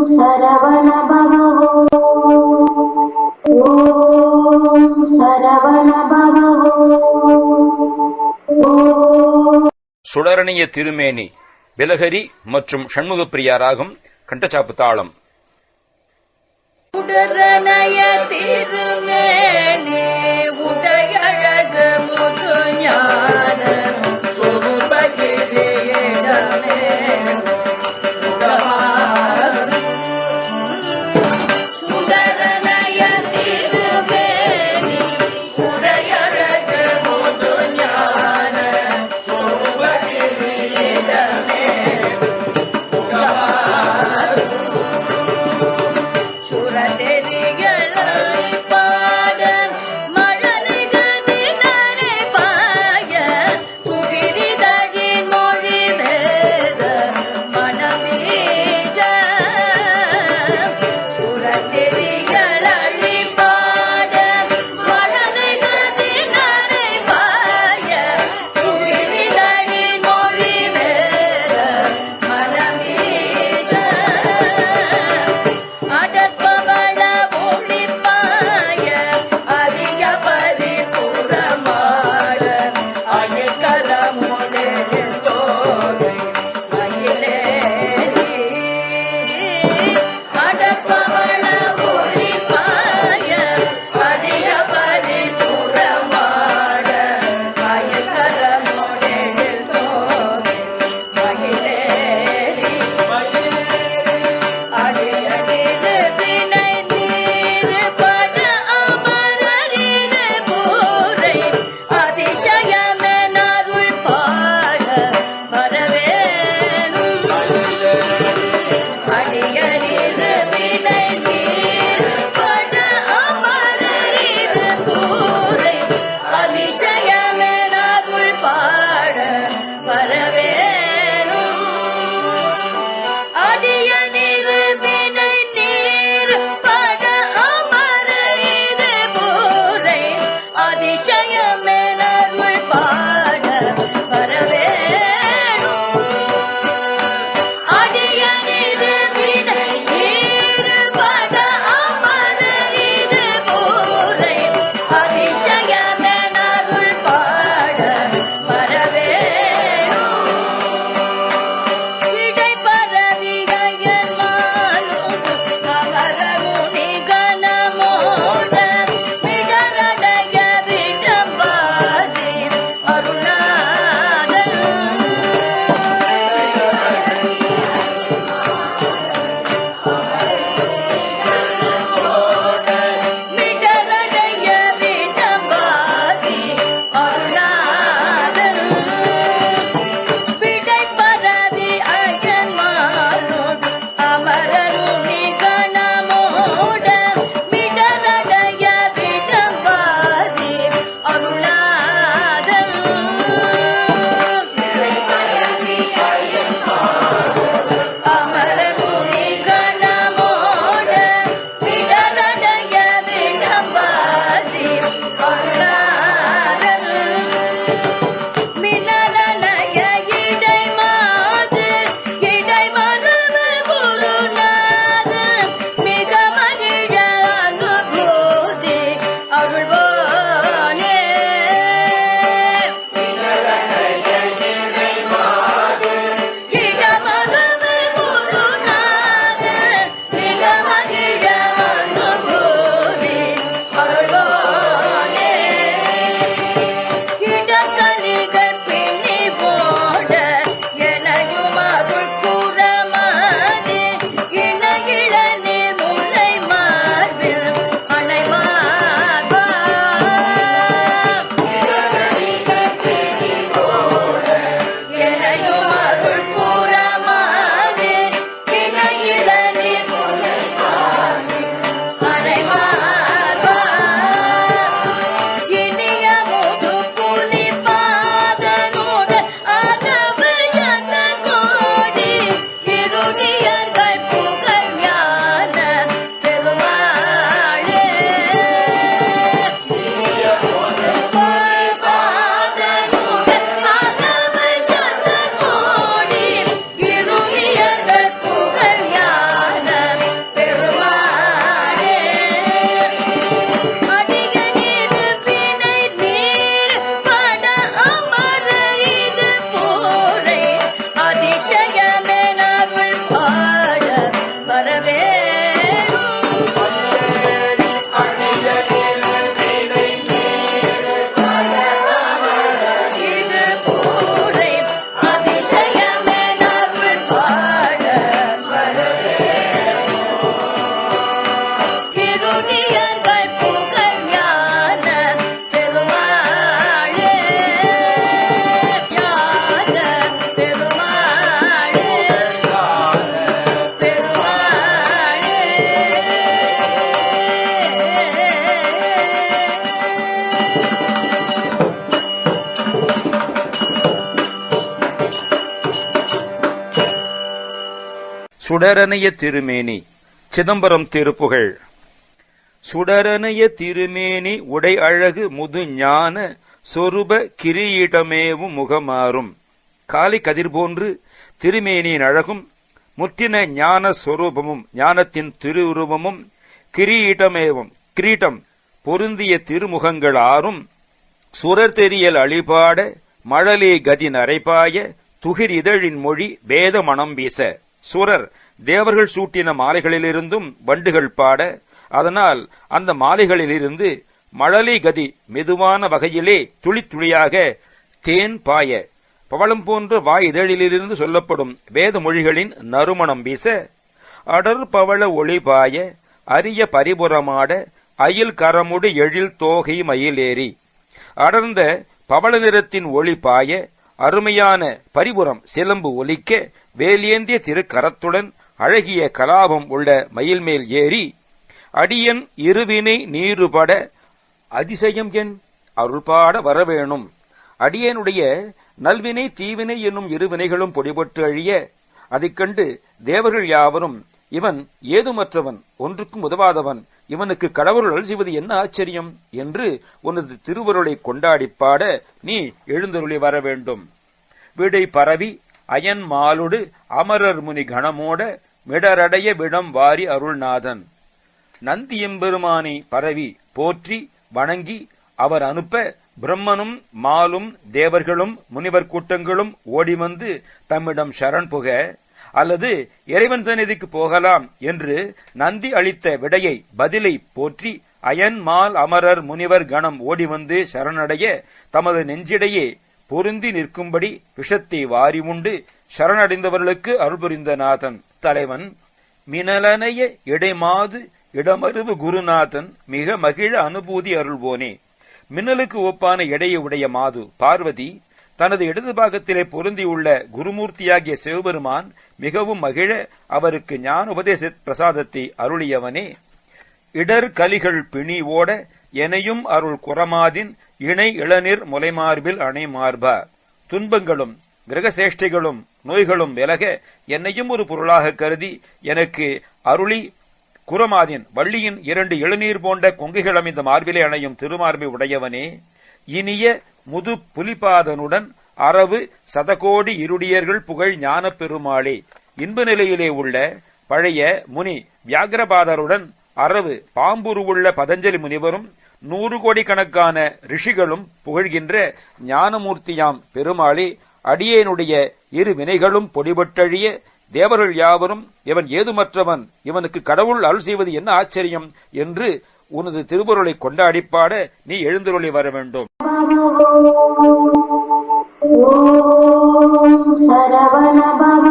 சரவண பவோ ஓம் சரவண பவோ. சுடரணிய திருமேனி பிலஹரி மற்றும் ஷண்முகப்பிரியா ராகம் கண்டச்சாப்பு தாளம். சுடரணைய திருமேனி உடையழகு முதுஞான சொருபகிரியிடமே சுடரணைய திருமேனி உடையழகு முதுஞான சொருபகிரியிடமே சுரதெரிகளை பாட மழலைகள் திணறை பாய சுடரனைய திருமேனி சிதம்பரம் திருப்புகழ். சுடரனைய திருமேனி உடை அழகு முது ஞான சொரூப கிரீடமேவும் முகமாறும். காலை கதிர் போன்று திருமேனியின் அழகும் முத்தின ஞான சொரூபமும் ஞானத்தின் திருவுருவமும் கிரீடமேவும் கிரீட்டம் பொருந்திய திருமுகங்கள் ஆறும் சுரர் தெரியல் அழிபாட மழலே கதி நரைபாய துகிர் இதழின் மொழி வேத மணம் வீச. சுரர் தேவர்கள் சூட்டின மாலைகளிலிருந்தும் வண்டுகள் பாட, அதனால் அந்த மாலைகளிலிருந்து மழலை கதி மெதுவான வகையிலே துளி துளியாக தேன் பாய, பவளம் போன்ற வாய் இதழிலிருந்து சொல்லப்படும் வேத மொழிகளின் நறுமணம் வீச, அடர் பவள ஒளி பாய அரிய பரிபுறமாட அயில் கரமுடு எழில் தோகை மயிலேறி. அடர்ந்த பவள நிறத்தின் ஒளி பாய அருமையான பரிபுறம் சிலம்பு ஒலிக்க வேலேந்திய திருக்கரத்துடன் அழகிய கலாபம் உள்ள மயில் மேல் ஏறி அடியன் இருவினை நீருபட அதிசயம் என் அருள்பாட வரவேணும். அடியனுடைய நல்வினை தீவினை என்னும் இருவினைகளும் பொடிபட்டு அழிய அதைக் கண்டு தேவர்கள் யாவரும் இவன் ஏதுமற்றவன், ஒன்றுக்கும் உதவாதவன், இவனுக்கு கடவுள் அருள் செய்வது என்ன ஆச்சரியம் என்று உனது திருவருளை கொண்டாடிப் பாட நீ எழுந்தருளி வர வேண்டும். விடை பரவி அயன் மாலுடு அமரர் முனி கணமோட மிடரடைய விடம் வாரி அருள்நாதன். நந்தி எம்பெருமானை பரவி போற்றி வணங்கி அவர் அனுப்ப பிரம்மனும் மாலும் தேவர்களும் முனிவர் கூட்டங்களும் ஓடி வந்து தம்மிடம் சரண் புக, அல்லது இறைவன் சந்நிதிக்கு போகலாம் என்று நந்தி அளித்த விடையை பதிலை போற்றி அயன் மால் அமரர் முனிவர் கணம் ஓடி வந்து சரணடைய தமது நெஞ்சிடையே பொருந்தி நிற்கும்படி விஷத்தை வாரி உண்டு சரணடைந்தவர்களுக்கு அருள் புரிந்த நாதன் தலைவன். மினலனைய இடைமாது இடமருவு குருநாதன் மிக மகிழ அனுபூதி அருள்வோனே. மின்னலுக்கு ஒப்பான எடையை உடைய மாது பார்வதி தனது இடது பாகத்திலே பொருந்தியுள்ள குருமூர்த்தியாகிய சிவபெருமான் மிகவும் மகிழ அவருக்கு ஞான உபதேச பிரசாதத்தை அருளியவனே. இடர் கலிகள் பிணி ஓட எனையும் அருள் குறமாதின் இணை இளநீர் முலைமார்பில் அணை மார்பா. துன்பங்களும் கிரகசேஷ்டைகளும் நோய்களும் விலக என்னையும் ஒரு பொருளாக கருதி எனக்கு அருளி குறமாதின் வள்ளியின் 2 இளநீர் போன்ற கொங்கைகள் அமைந்த மார்பிலே அணையும் திருமார்பை உடையவனே. இனிய முது புலிபாதனுடன் அரவு சதகோடி இருடியர்கள் புகழ் ஞான பெருமாளே. இன்ப நிலையிலே உள்ள பழைய முனி வியாகிரபாதருடன் அரவு பாம்புருவுள்ள பதஞ்சலி முனிவரும் 100 கோடி கணக்கான ரிஷிகளும் புகழ்கின்ற ஞானமூர்த்தியாம் பெருமாளே, அடியேனுடைய இரு வினைகளும் பொடிபட்டழிய தேவர்கள் யாவரும் இவன் ஏதுமற்றவன், இவனுக்கு கடவுள் அருள் செய்வது என்ன ஆச்சரியம் என்று உனது திருவருளை கொண்டாடிப்பாட நீ எழுந்தருளி வர வேண்டும். ஓம் சரவண பவ